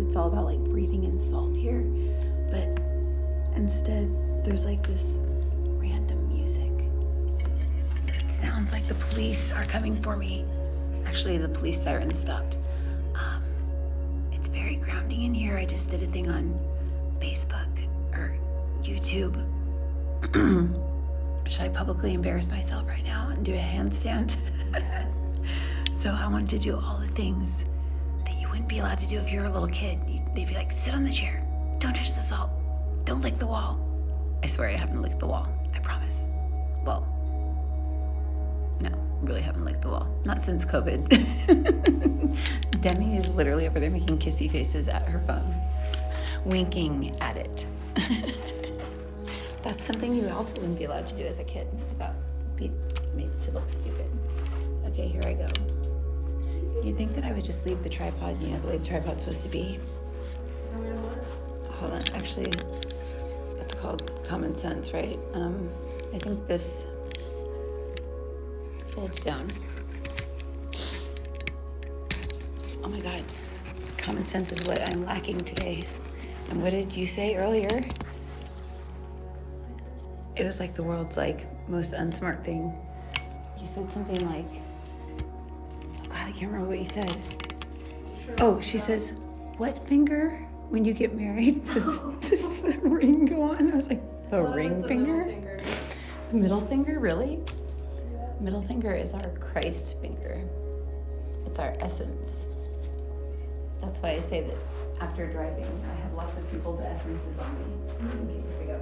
it's all about like breathing in salt here, but instead there's like this random music. It sounds like the police are coming for me. Actually, the police siren stopped. It's very grounding in here. I just did a thing on Facebook or YouTube. Should I publicly embarrass myself right now and do a handstand? Yes. So I wanted to do all the things that you wouldn't be allowed to do if you were a little kid. They'd be like, sit on the chair. Don't touch the salt. Don't lick the wall. I swear I haven't licked the wall. I promise. Well, no, really haven't licked the wall. Not since COVID. Demi is literally over there making kissy faces at her phone, winking at it. That's something you also wouldn't be allowed to do as a kid without being made to look stupid. Okay, here I go. You'd think that I would just leave the tripod, the way the tripod's supposed to be. Hold on, actually, that's called common sense, right? I think this folds down. Oh my God, common sense is what I'm lacking today. And what did you say earlier? It was like the world's most unsmart thing. You said something like, God, I can't remember what you said. Oh, she says, what finger when you get married does the ring go on? I was like, the ring finger? The middle finger, really? Yeah. Middle finger is our Christ finger. It's our essence. That's why I say that after driving, I have lots of people's essences on me. Okay, here we go.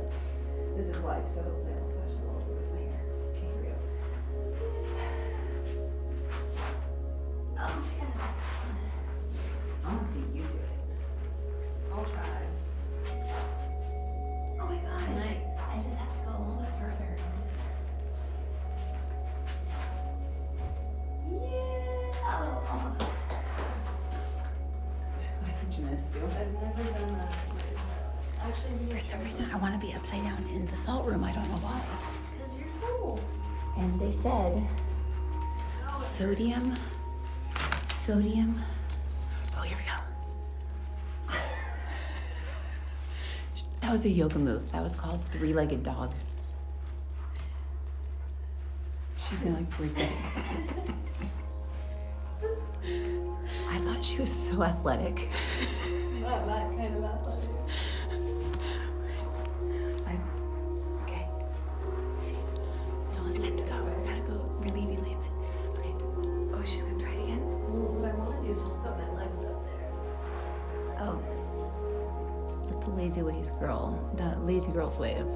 This is live, so hopefully I won't flash it all over with my hair. Okay, here we go. Oh, yeah. I want to see you do it. I'll try. Oh my God. Nice. I just have to go a little bit further. Yeah. Oh. What did you miss do? I've never done that. Actually, For some reason, I want to be upside down in the salt room. I don't know why. because you're so. And they said sodium. Oh, here we go. That was a yoga move. That was called three-legged dog. She's gonna freak out. I thought she was so athletic. Not that kind of athletic. Okay. See, it's almost time to go. We gotta go relievingly a bit. Okay. Oh, she's gonna try it again? Well, what I want to do is just put my legs up there. Oh. That's the lazy ways the lazy girl's way of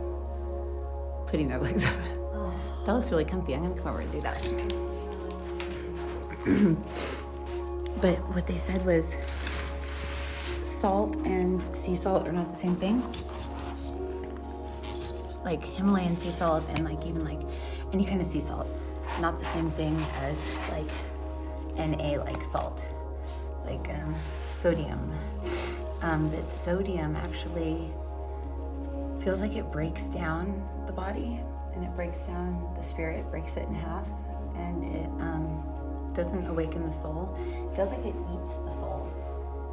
putting their legs up. Oh. That looks really comfy. I'm gonna come over and do that. But what they said was salt and sea salt are not the same thing. Like Himalayan sea salt and even any kind of sea salt, not the same thing as Na salt, sodium. That sodium actually feels like it breaks down the body and it breaks down the spirit, breaks it in half, and it doesn't awaken the soul. It feels like it eats the soul.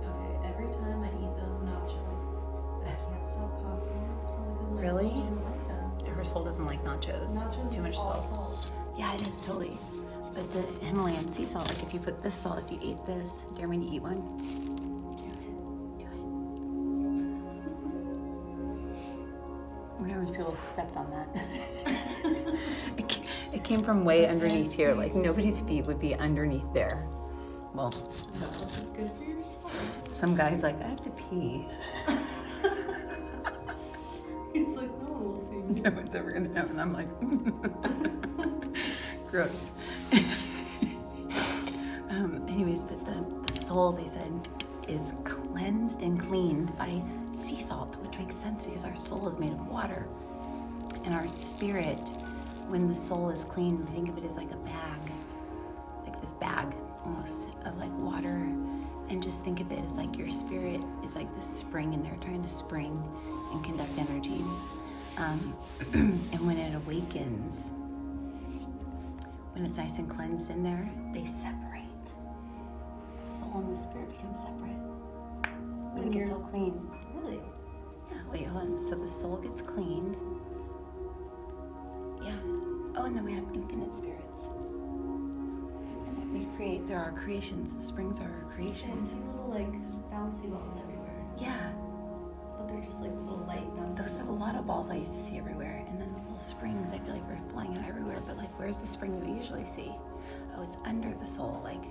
Okay, every time I eat those nachos, I can't stop coughing. It's probably because my Really? soul didn't like them. Her soul doesn't like nachos. Nachos Too much is all salt. Yeah, it is totally. But the Himalayan sea salt, if you put this salt, if you ate this, dare me to eat one? Do it. Whenever people stepped on that. It came from way underneath here. Nobody's feet would be underneath there. Well, Nachos is good for your soul. some guy's like, I have to pee. He's like, no one will see me. No one's ever gonna know. And I'm like, gross. Anyways, but the soul, they said, is cleansed and cleaned by sea salt, which makes sense because our soul is made of water. And our spirit, when the soul is clean, think of it as like a bag, like this bag almost of water. And just think of it as your spirit is like this spring in there, trying to spring and conduct energy. And when it awakens, when it's nice and cleansed in there, they separate. The soul and the spirit become separate. when it gets all clean. Really? Yeah, wait, hold on. So the soul gets cleaned. Yeah. Oh, and then we have infinite spirits. And we create, there are creations. The springs are our I creations. see little like bouncy balls everywhere. Yeah. But they're just like little light bouncy Those are the lotto balls I used to see everywhere. And then the little springs, I feel like we're flying out everywhere. But like, where's the spring we usually see? Oh, it's under the soul, like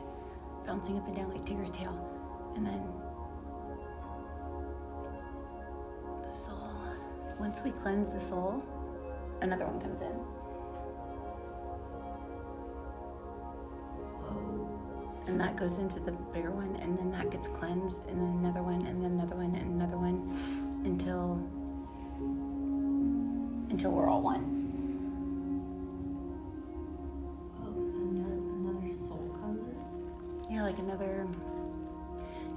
bouncing up and down like Tigger's tail. And then the soul, once we cleanse the soul, another one comes in. Whoa. And that goes into the bigger one, and then that gets cleansed, and then another one, and then another one, and another one, until we're all one. Oh, another soul comes in? Yeah, like another,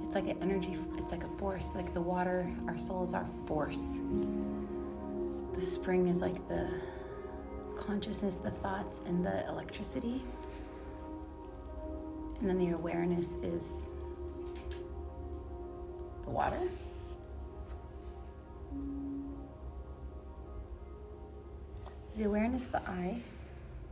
it's like an energy, it's like a force, like the water, our soul is our force. The spring is like the consciousness, the thoughts, and the electricity. And then the awareness is the water. Is the awareness the eye?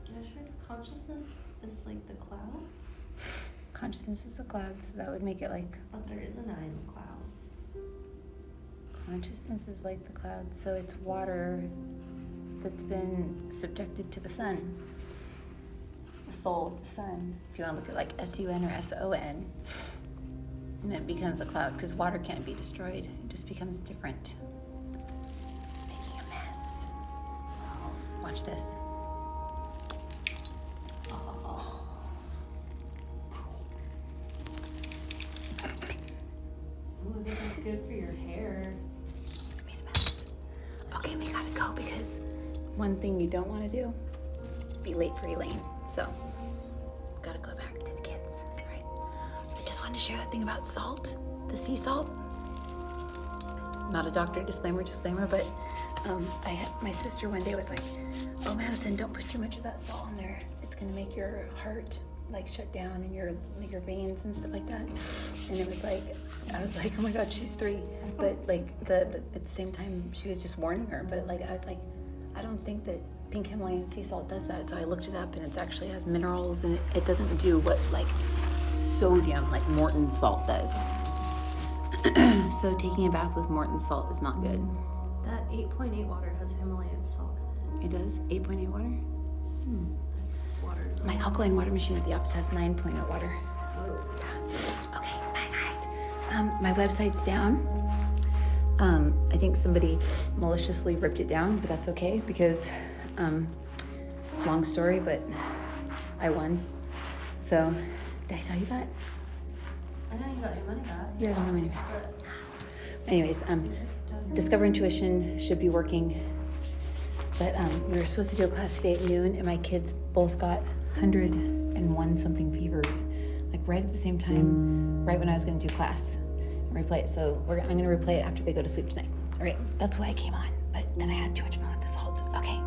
Yeah, sure. Consciousness is like the clouds, Consciousness is the clouds, so that would make it like, but there is an eye in the clouds. consciousness is like the clouds, so it's water that's been subjected to the sun. The soul of the sun, if you want to look at like S-U-N or S-O-N, and it becomes a cloud, because water can't be destroyed, it just becomes different. Making a mess. Watch this. Oh. Ooh, this is good for your hair. Made a mess. Okay, we gotta go, because one thing you don't want to do is be late for Elaine. So, gotta go back to the kids. All right. I just wanted to share that thing about salt, the sea salt. Not a doctor disclaimer, but my sister one day was like, "Oh, Madison, don't put too much of that salt in there. It's gonna make your heart like shut down and your veins and stuff like that." And it was like, I was like, "Oh my God, she's 3," but like but at the same time, she was just warning her. But like, I was like, I don't think that pink Himalayan sea salt does that. So I looked it up, and it actually has minerals, and it doesn't do what like sodium, like Morton salt does. So taking a bath with Morton salt is not good. That 8.8 water has Himalayan salt in It does? 8.8 water? It's water. My alkaline water machine at the office has 9.0 water. Whoa. Yeah. Okay, bye guys. My website's down. I think somebody maliciously ripped it down, but that's okay because, long story, but I won. So, did I tell you that? I know you got your money back. Yeah, I got my money back. But Anyways, Discover Intuition should be working. But we were supposed to do a class today at noon, and my kids both got 101 something fevers, like right at the same time, right when I was going to do class and replay it. So I'm going to replay it after they go to sleep tonight. All right, that's why I came on. But then I had too much fun with the salt. Okay.